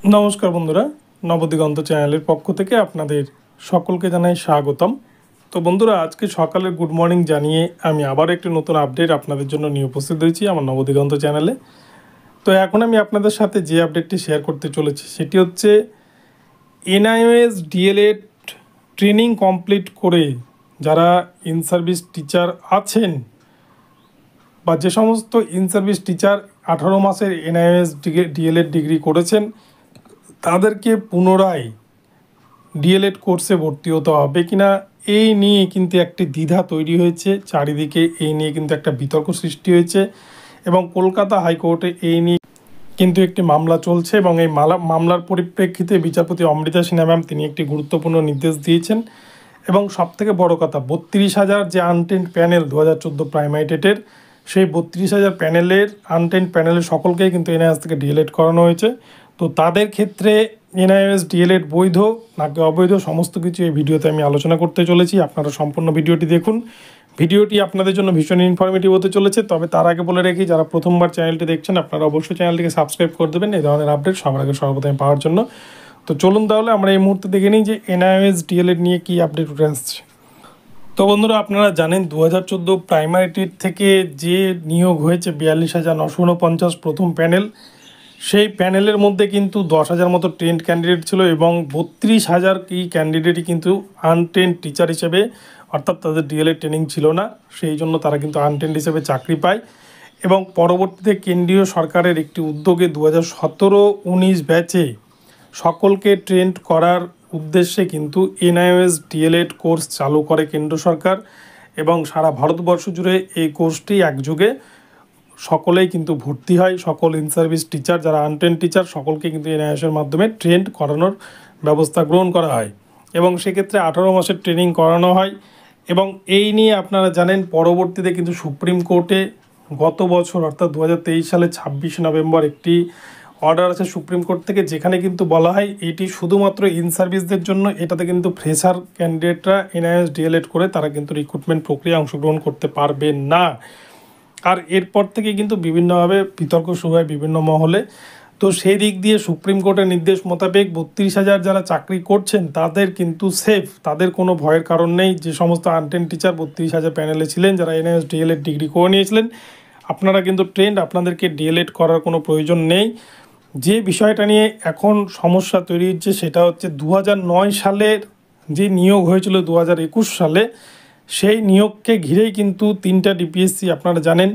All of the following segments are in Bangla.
নমস্কার বন্ধুরা, নবদিগন্ত চ্যানেলের পক্ষ থেকে আপনাদের সকলকে জানাই স্বাগতম। তো বন্ধুরা, আজকে সকালের গুড মর্নিং জানিয়ে আমি আবার একটি নতুন আপডেট আপনাদের জন্য নিয়ে উপস্থিত হয়েছি আমার নবদিগন্ত চ্যানেলে। তো এখন আমি আপনাদের সাথে যে আপডেটটি শেয়ার করতে চলেছি সেটি হচ্ছে এনআইওএস ডিএলএড ট্রেনিং কমপ্লিট করে যারা ইন সার্ভিস টিচার আছেন বা যে সমস্ত ইন সার্ভিস টিচার 18 মাসের এনআইওএস ডিএলএড ডিগ্রি করেছেন তাদেরকে পুনরায় ডিএলএড কোর্সে ভর্তি হতে হবে কিনা এই নিয়ে কিন্তু একটি দ্বিধা তৈরি হয়েছে চারিদিকে। এই নিয়ে কিন্তু একটা বিতর্ক সৃষ্টি হয়েছে এবং কলকাতা হাইকোর্টে এই নিয়ে কিন্তু একটি মামলা চলছে এবং এই মামলার পরিপ্রেক্ষিতে বিচারপতি অমৃতা সিনহা ম্যাম তিনি একটি গুরুত্বপূর্ণ নির্দেশ দিয়েছেন। এবং সবথেকে বড় কথা, 32,000 যে আনটেন্ড প্যানেল 2014 প্রাইমারি টেটের, সেই 32,000 প্যানেলের আনটেন্ড প্যানেলের সকলকেই কিন্তু এনআইএস থেকে ডিএলএড করানো হয়েছে। তো তাদের ক্ষেত্রে এনআইএস ডিএলএড বৈধ নাকি অবৈধ সমস্ত কিছু এই ভিডিওতে আমি আলোচনা করতে চলেছি। আপনারা সম্পূর্ণ ভিডিওটি দেখুন। ভিডিওটি আপনাদের জন্য ভীষণ ইনফরমেটিভ হতে চলেছে। তবে তার আগে বলে রাখি, যারা প্রথমবার চ্যানেলটি দেখছেন আপনারা অবশ্যই চ্যানেলটিকে সাবস্ক্রাইব করে দেবেন এই ধরনের আপডেট সবার আগে সর্বপ্রথমে পাওয়ার জন্য। তো চলুন তাহলে আমরা এই মুহূর্তে দেখে নিই যে এনআইওএস ডিএলএড নিয়ে কী আপডেট উঠে আসছে। তো বন্ধুরা, আপনারা জানেন 2014 প্রাইমারি টেট থেকে যে নিয়োগ হয়েছে 42,949 প্রথম প্যানেল, সেই প্যানেলের মধ্যে কিন্তু 10,000 মতো ট্রেন্ড ক্যান্ডিডেট ছিল এবং 32,000 কি ক্যান্ডিডেটই কিন্তু আনট্রেন্ড টিচার হিসেবে, অর্থাৎ তাদের ডিএলএড ট্রেনিং ছিল না, সেই জন্য তারা কিন্তু আনট্রেন্ড হিসেবে চাকরি পায়। এবং পরবর্তীতে কেন্দ্রীয় সরকারের একটি উদ্যোগে 2017-19 ব্যাচে সকলকে ট্রেন্ড করার উদ্দেশ্যে কিন্তু এনআইওএস ডিএলএড কোর্স চালু করে কেন্দ্র সরকার এবং সারা ভারতবর্ষ জুড়ে এই কোর্সটি একযোগে সকলেই কিন্তু ভর্তি হয়। সকল ইন সার্ভিস টিচার যারা আনট্রেন্ড টিচার সকলকে কিন্তু এনআইওএসের মাধ্যমে ট্রেন্ড করানোর ব্যবস্থা গ্রহণ করা হয় এবং সেক্ষেত্রে 18 মাসের ট্রেনিং করানো হয়। এবং এই নিয়ে আপনারা জানেন পরবর্তীতে কিন্তু সুপ্রিম কোর্টে গত বছর অর্থাৎ 2023 সালে 26 নভেম্বর একটি অর্ডার আছে সুপ্রিম কোর্ট থেকে, যেখানে কিন্তু বলা হয় এটি শুধুমাত্র ইন সার্ভিসদের জন্য, এটাতে কিন্তু ফ্রেশার ক্যান্ডিডেটরা এনআইওএস ডিএলএড করে তারা কিন্তু রিক্রুটমেন্ট প্রক্রিয়ায় অংশগ্রহণ করতে পারবে না। আর এরপর থেকে কিন্তু বিভিন্নভাবে বিতর্ক শুরু হয় বিভিন্ন মহলে। তো সেই দিক দিয়ে সুপ্রিম কোর্টের নির্দেশ মোতাবেক 32,000 যারা চাকরি করছেন তাদের কিন্তু সেফ, তাদের কোনো ভয়ের কারণ নেই। যে সমস্ত আনট্রেন্ড টিচার 32,000 প্যানেলে ছিলেন যারা এনআইওএস ডিএলএড ডিগ্রি করে নিয়েছিলেন, আপনারা কিন্তু ট্রেন্ড, আপনাদেরকে ডিএলএড করার কোনো প্রয়োজন নেই। যে বিষয়টা নিয়ে এখন সমস্যা তৈরি হচ্ছে সেটা হচ্ছে 2009 সালের যে নিয়োগ হয়েছিল 2021 সালে, সেই নিয়োগকে ঘিরেই কিন্তু 3টা ডিপিএসসি, আপনারা জানেন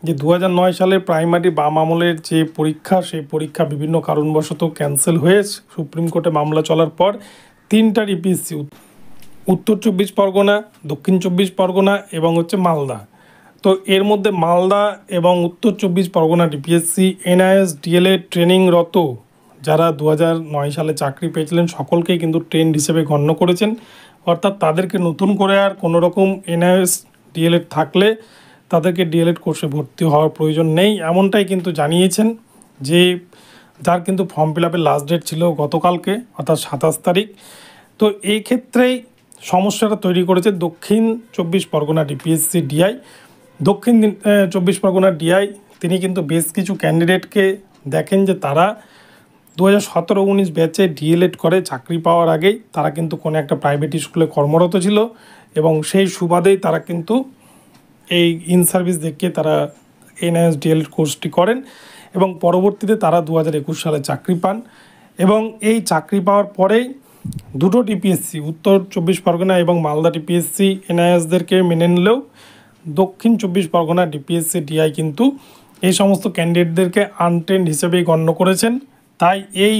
যে 2009 সালে প্রাইমারি বাম আমলের যে পরীক্ষা, সেই পরীক্ষা বিভিন্ন কারণবশত ক্যান্সেল হয়ে সুপ্রিম কোর্টে মামলা চলার পর 3টা ডিপিএসসি, উত্তর 24 পরগনা, দক্ষিণ 24 পরগনা এবং মালদা, তো এর মধ্যে মালদা এবং উত্তর 24 পরগনা ডিপিএসসি এনআইএস ডিএলএড ট্রেনিংরত যারা 2009 সালে চাকরি পেয়েছিলেন সকলকেই কিন্তু ট্রেন্ড হিসেবে গণ্য করেছেন। অর্থাৎ তাদেরকে নতুন করে আর কোনো রকম এনআইএস ডিএলএড থাকলে তাদেরকে ডিএলএড কোর্সে ভর্তি হওয়ার প্রয়োজন নেই, এমনটাই কিন্তু জানিয়েছেন। যে যার কিন্তু ফর্ম ফিল আপের লাস্ট ডেট ছিল গতকালকে অর্থাৎ 27 তারিখ। তো এই ক্ষেত্রেই সমস্যাটা তৈরি করেছে দক্ষিণ 24 পরগনা ডিপিএসসি ডিআই। দক্ষিণ 24 পরগনা ডিআই তিনি কিন্তু বেশ কিছু ক্যান্ডিডেটকে দেখেন যে তারা 2017-19 ব্যাচে ডিএলএড করে চাকরি পাওয়ার আগেই তারা কিন্তু কোনো একটা প্রাইভেট স্কুলে কর্মরত ছিল এবং সেই সুবাদেই তারা কিন্তু এই ইন সার্ভিস দেখিয়ে তারা এনআইএস ডিএলএড কোর্সটি করেন এবং পরবর্তীতে তারা 2021 সালে চাকরি পান। এবং এই চাকরি পাওয়ার পরেই দুটো ডিপিএসসি, উত্তর 24 পরগনা এবং মালদা ডিপিএসসি এনআইএসদেরকে মেনে নিলেও দক্ষিণ 24 পরগনা ডিপিএসসি ডিআই কিন্তু এই সমস্ত ক্যান্ডিডেটদেরকে আনট্রেন্ড হিসেবেই গণ্য করেছেন। তাই এই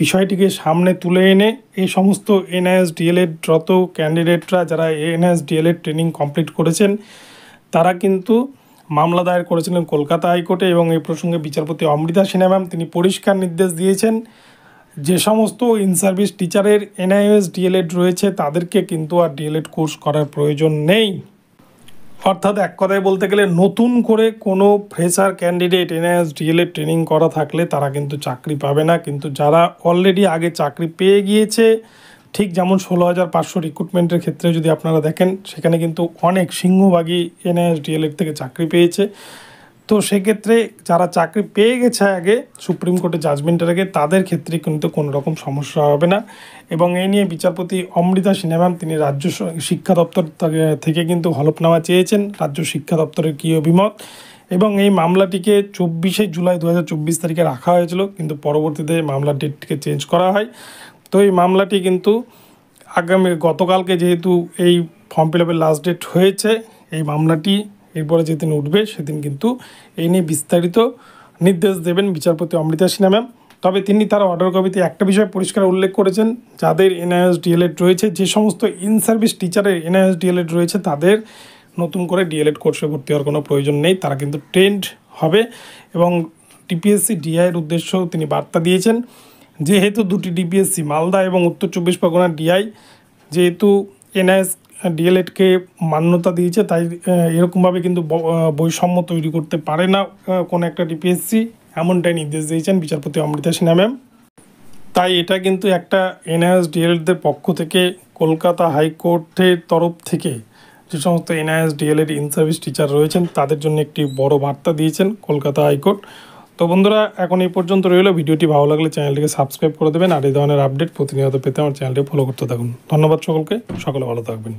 বিষয়টিকে সামনে তুলে এনে এই সমস্ত এনআইএস ডিএলএডরত ক্যান্ডিডেটরা যারা এনআইএস ডিএলএড ট্রেনিং কমপ্লিট করেছেন তারা কিন্তু মামলা দায়ের করেছিলেন কলকাতা হাইকোর্টে এবং এই প্রসঙ্গে বিচারপতি অমৃতা সিনহা ম্যাম তিনি পরিষ্কার নির্দেশ দিয়েছেন যে সমস্ত ইন সার্ভিস টিচারের এনআইএস ডিএলএড রয়েছে তাদেরকে কিন্তু আর ডিএলএড কোর্স করার প্রয়োজন নেই। অর্থাৎ এক কথায় বলতে গেলে নতুন করে কোনো fresher candidate NIOS DElEd training করা থাকলে তারা কিন্তু চাকরি পাবে না। কিন্তু যারা অলরেডি আগে চাকরি পেয়ে গিয়েছে, ঠিক যেমন 16,500 রিক্রুটমেন্টের ক্ষেত্রে যদি আপনারা দেখেন সেখানে কিন্তু অনেক সিংহভাগই এনআইএস ডিএলএড থেকে চাকরি পেয়েছে। তো সেক্ষেত্রে যারা চাকরি পেয়ে গেছে আগে সুপ্রিম কোর্টের জাজমেন্টের আগে, তাদের ক্ষেত্রে কিন্তু কোনো রকম সমস্যা হবে না। এবং এই নিয়ে বিচারপতি অমৃতা সিনহা ম্যাম তিনি রাজ্য শিক্ষা দপ্তর থেকে কিন্তু হলফনামা চেয়েছেন, রাজ্য শিক্ষা দপ্তরের কী অভিমত। এবং এই মামলাটিকে 24শে জুলাই 2024 তারিখে রাখা হয়েছিল, কিন্তু পরবর্তীতে মামলার ডেটটিকে চেঞ্জ করা হয়। তো এই মামলাটি কিন্তু গতকালকে যেহেতু এই ফর্ম ফিল আপের লাস্ট ডেট হয়েছে, এই মামলাটি এরপরে যেদিন উঠবে সেদিন কিন্তু এই নিয়ে বিস্তারিত নির্দেশ দেবেন বিচারপতি অমৃতা সিনহা ম্যাম। তবে তিনি তার অর্ডার কপিতে একটা বিষয় পরিষ্কার উল্লেখ করেছেন, যাদের এনআইএস ডিএলএড রয়েছে, যে সমস্ত ইন সার্ভিস টিচারের এনআইএস ডিএলএড রয়েছে, তাদের নতুন করে ডিএলএড কোর্সে ভর্তি হওয়ার কোনো প্রয়োজন নেই, তারা কিন্তু ট্রেন্ড হবে। এবং টিপিএসসি ডিআইয়ের উদ্দেশ্যেও তিনি বার্তা দিয়েছেন, যেহেতু দুটি ডিপিএসসি মালদা এবং উত্তর 24 পরগনা ডিআই যেহেতু এনআইএস ডিএলএডকে মান্যতা দিয়েছে, তাই এরকমভাবে কিন্তু বৈষম্য তৈরি করতে পারে না কোনো একটা ডিপিএসসি, এমনটাই নির্দেশ দিয়েছেন বিচারপতি অমৃতা সিনহা ম্যাম। তাই এটা কিন্তু একটা এনআইএস ডিএলএডদের পক্ষ থেকে কলকাতা হাইকোর্টের তরফ থেকে যে সমস্ত NIOS DElEd in service teacher রয়েছেন তাদের জন্য একটি বড় বার্তা দিয়েছেন কলকাতা হাইকোর্ট। তো বন্ধুরা, এখন এই পর্যন্ত রইল। ভিডিওটি ভালো লাগলে চ্যানেলটিকে সাবস্ক্রাইব করে দেবেন, আর এই ধরনের আপডেট প্রতিনিয়ত পেতে আমার চ্যানেলটি ফলো করতে থাকুন। ধন্যবাদ সকলকে, সকলে ভালো থাকবেন।